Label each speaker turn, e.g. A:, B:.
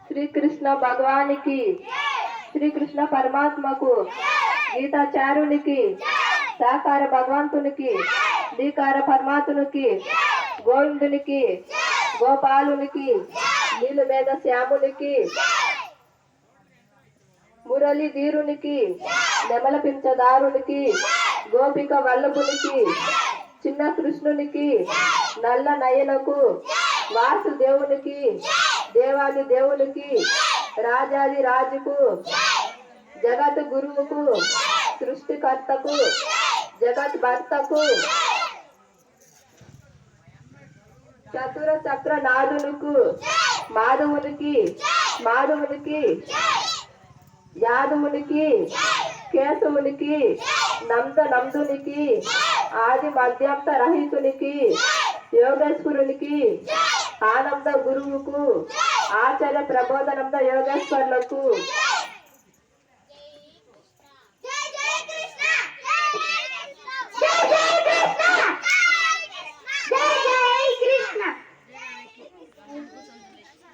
A: श्री कृष्ण भगवान की, श्री कृष्ण परमात्मा को, गीताचार्युనికి, సాకార భగవంతునికి, శ్రీకార పరమాత్మునికి, గోవిందునికి, గోపాలునికి, నీలమేఘ శ్యామునికి, మురళి ధీరునికి, నెమల పించదారునికి, గోపిక వల్లభునికి, చిన్న కృష్ణునికి, నల్ల నయనకు, వాసుదేవునికి, దేవాది దేవునికి, రాజాది రాజుకు, జగత్ గురువుకు, సృష్టికర్తకు, జగత్ భర్తకు, చతుర చక్ర నాదులకు, మాధవునికి, యాదవునికి, కేశవునికి, నందునికి, ఆది మధ్యాంత రహితునికి, యోగేశ్వరునికి, ఆనంద గురువుకు, ఆచార్య ప్రబోధానంద యోగేశ్వరులకు,